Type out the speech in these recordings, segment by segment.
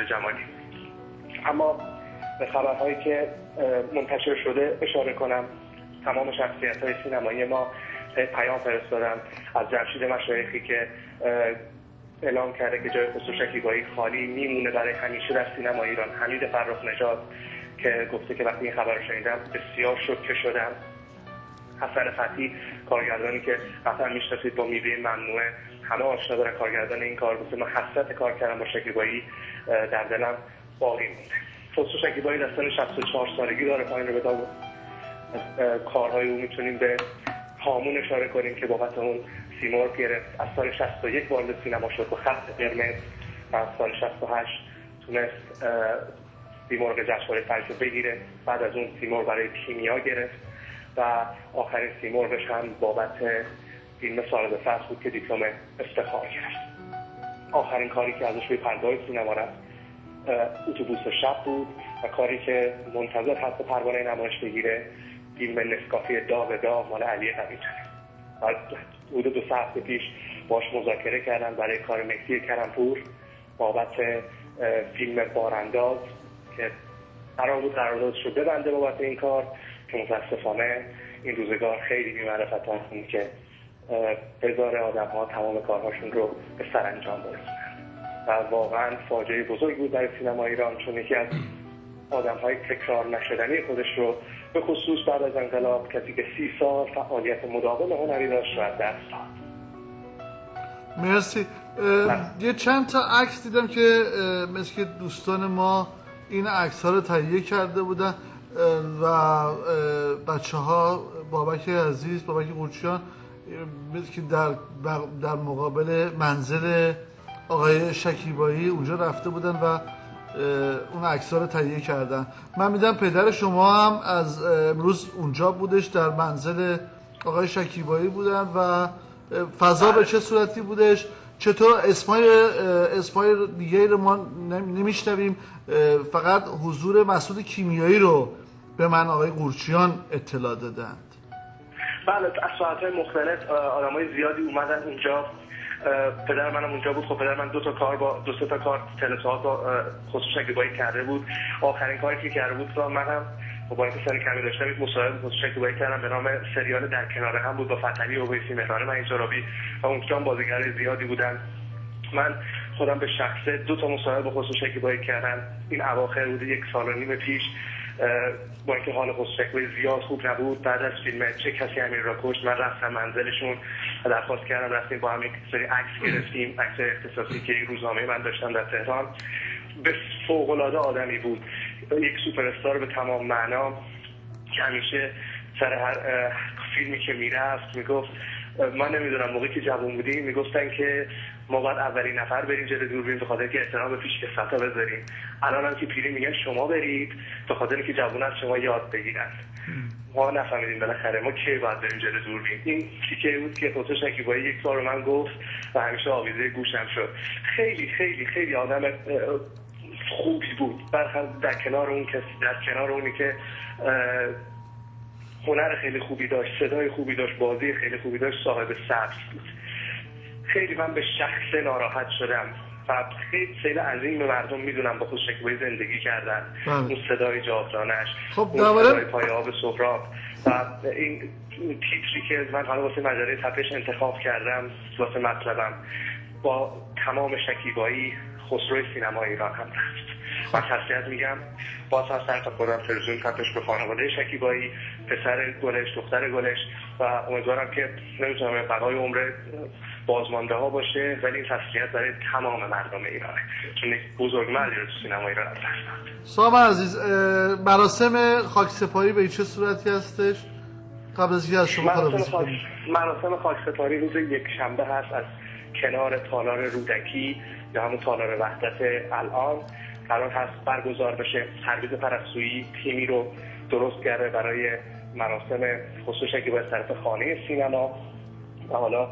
جمالی. اما به خبرهایی که منتشر شده اشاره کنم. تمام شخصیت‌های سینمایی ما پیام فرستادن از جمشید مشایخی که اعلام کرده که جای خسرو شکیبایی خالی میمونه برای همیشه در سینما ایران. حمید فرخ نژاد که گفته که وقتی این خبر رو شنیدم بسیار شوکه شدم. حسن فتحی کارگردانی که قطعا میشناسید با میوه ممنوعه همه آشنا دارن، کارگردان این کار گفته من حسرت کار کردم با شکیبایی در دلم باقی مونده. خسرو شکیبایی در سن 64 سالگی داره. پایین رو به کارهای او میتونیم به هامون اشاره کنیم که بابت اون سیمرغ گرفت. از سال 61 وارد سینما شد با خط قرمز و از سال 68 تونست سیمرغ جشنواره فجر بگیره. بعد از اون سیمرغ برای کیمیا گرفت و آخرین سیمرغش هم بابت فیلم سارد فصل بود که دیپلم افتخار گرفت. آخرین کاری که ازش روی پرده سینما رفت اتوبوس شب بود و کاری که منتظر هست پروانه نمایش بگیره فیلم نسکافه داغ داغ مال علی قوی‌تره. حدود 2 هفته پیش باش مذاکره کردن برای کار مهدی کرمپور بابت فیلم بارانداز که قرار بود قراردادش رو ببنده بابت این کار که متاسفانه این روزگار خیلی بی‌معرفت هستند که هزار آدم‌ها تمام کارهاشون رو به سرانجام برسونن و واقعا فاجعه بزرگ بود برای سینما ایران، چون یکی از آدم‌های تکرار نشدنی خودش رو به خصوص بعد از انقلاب کسی که 30 سال فعالیت مداوم هنری داشت رو از دست داد. مرسی. یه چند تا عکس دیدم که مثل که دوستان ما این عکس‌ها رو تهیه کرده بودن و بچه‌ها بابک عزیز، بابک قورچیان مثل که در مقابل منزل آقای شکیبایی اونجا رفته بودن و اون عکس‌ها رو تهیه کردن. من میدم پدر شما هم از امروز اونجا بودش، در منزل آقای شکیبایی بودن و فضا به چه صورتی بودش؟ چطور اسمای دیگه رو ما نمیشنویم، فقط حضور مسعود کیمیایی رو به من آقای قورچیان اطلاع دادند. بله، از ساعت‌های مختلف آدمای زیادی اومدن اونجا. پدر منم اونجا بود. خب پدر من 2 تا کار تلتئاتر با خسرو شکیبایی کرده بود. آخرین کاری که کرده بود و منم با اینکه سن کمی داشتم یک مصاحبه با خسرو شکیبایی کردم به نام سریال در کنار هم بود با فتحی اویسی، مهران معین‌سرابی و اونجا بازیگرای زیادی بودن. من خودم به شخصه 2 تا مصاحبه با خسرو شکیبایی کردم. این اواخر بود 1 سال و نیم پیش، با اینکه حال خسرو شکیبایی زیاد خوب نبود. بعد از فیلم چه کسی امیر را کشت من رفتم منزلشون و درخواست کردم رفتیم با هم یک سری عکس گرفتیم، عکس اختصاصی که روزنامه من داشتم در تهران. به فوق‌العاده آدمی بود، یک سوپر استار به تمام معنا که همیشه سر هر فیلمی که میرفت میگفت من نمیدونم موقعی که جوان بودیم میگفتن که ما باید اولین نفر بریم جلوی دوربین به خاطر که احترام به پیشکسوتا بذاریم. الان هم که پیری میگن شما برید به خاطر که جوان از شما یاد بگیرن. ما نفهمیدیم بالاخره ما کی باید بریم جلوی دوربین. این چیزی بود که خسرو شکیبایی 1 بار من گفت و همیشه آویزه گوشم شد. خیلی خیلی خیلی آدم خوبی بود، در کنار اونی که هنر خیلی خوبی داشت، صدای خوبی داشت، بازی خیلی خوبی داشت، صاحب سبز بود. خیلی من به شخص ناراحت شدم و خیلی سیل عظیم مردم میدونم با خود شکیبایی زندگی کردن. اون صدای جاودانش، خب اون صدای پای آب سهراب و این تیتری که من حالا واسه مجله تپش انتخاب کردم واسه مطلبم با تمام شکیبایی خسرو سینما ایران هم رفت. من تسلیت میگم باز از سر تا خودم تلویزیون تپش به خانواده شکیبایی، پسر گلش، دختر گلش و امیدوارم که نمیتونم بقای عمر بازمانده ها باشه، ولی این تسلیت برای تمام مردم ایرانه چون یک بزرگمردی رو تو سینما ایران دست داد. سام عزیز، مراسم خاکسپاری به چه صورتی هستش؟ قبل از اینکه از شما خداحافظی کنیم. مراسم خاکسپاری روز یکشنبه هست از کنار تالار رودکی یا همون تالار وحدت الان قرار هست برگزار بشه. پرویز پرستویی تیمی رو درست کرده برای مراسم خسرو شکیبایی از طرف خانه سینما و حالا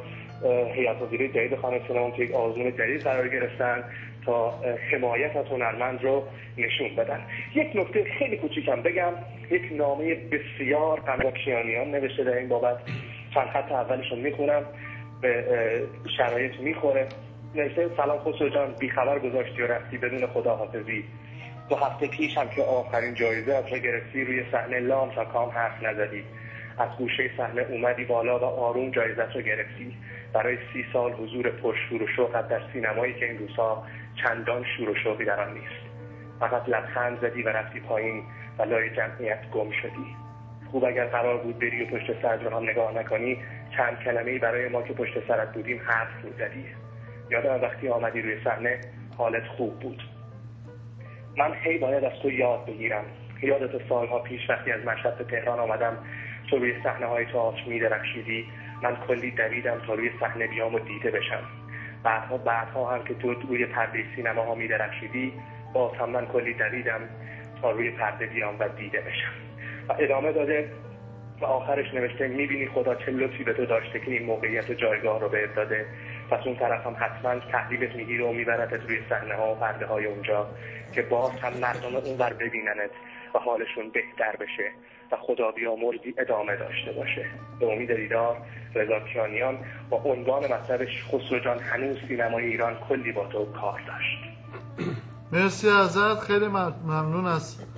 هیئت مدیره جدید خانه سینما که یک آزمون جدید قرار گرفتن تا حمایت از هنرمند رو نشون بدن. یک نکته خیلی کوچیکم بگم، یک نامه بسیار قمرکیانیان نوشته در این بابت. چند خط اولش رو میخونم، به شرایط میخوره. نوشته سلام خسرو جان، بیخبر گذاشتی و رفتی بدون خداحافظی. 2 هفته پیش هم که آخرین جایزه را گرفتی روی صحنه لام تا کام حرف نزدی. از گوشه صحنه اومدی بالا و آروم جایزت رو گرفتی. برای 30 سال حضور پرشور و شوقت در سینمایی که این روزها چندان شور و شوقی در آن نیست. فقط لبخند زدی و رفتی پایین و لای جمعیت گم شدی. خوب اگر قرار بود بری و پشت سر هم نگاه نکنی، چند کلمه‌ای برای ما که پشت سرت بودیم حرف می‌زدی. یادم وقتی آمدی روی صحنه حالت خوب بود. من هی باید از تو یاد بگیرم. یادت سالها پیش وقتی از مشهد به تهران آمدم، تو روی صحنه‌های تئاتر می‌درخشیدی، من کلی دویدم تا روی صحنه بیام و دیده بشم. بعدها هم که تو روی پرده سینماها می‌درخشیدی، باز هم من کلی دویدم تا روی پرده بیام و دیده بشم. و ادامه داده و آخرش نوشته می‌بینی خدا چه لطفی به تو داشته که این موقعیت جایگاه رو بهت داده. پس اون طرف هم حتما تحویلت میگیره و میبردت روی صحنه‌ها و پرده‌های اونجا که باز هم مردم اونور ببیننت و حالشون بهتر بشه و خدا بیامرزی ادامه داشته باشه. به امید دیدار، رضا کیانیان. با عنوان مطلبش خسرو جان هنوز سینمای ایران کلی با تو کار داشت. مرسی ازت، خیلی ممنون از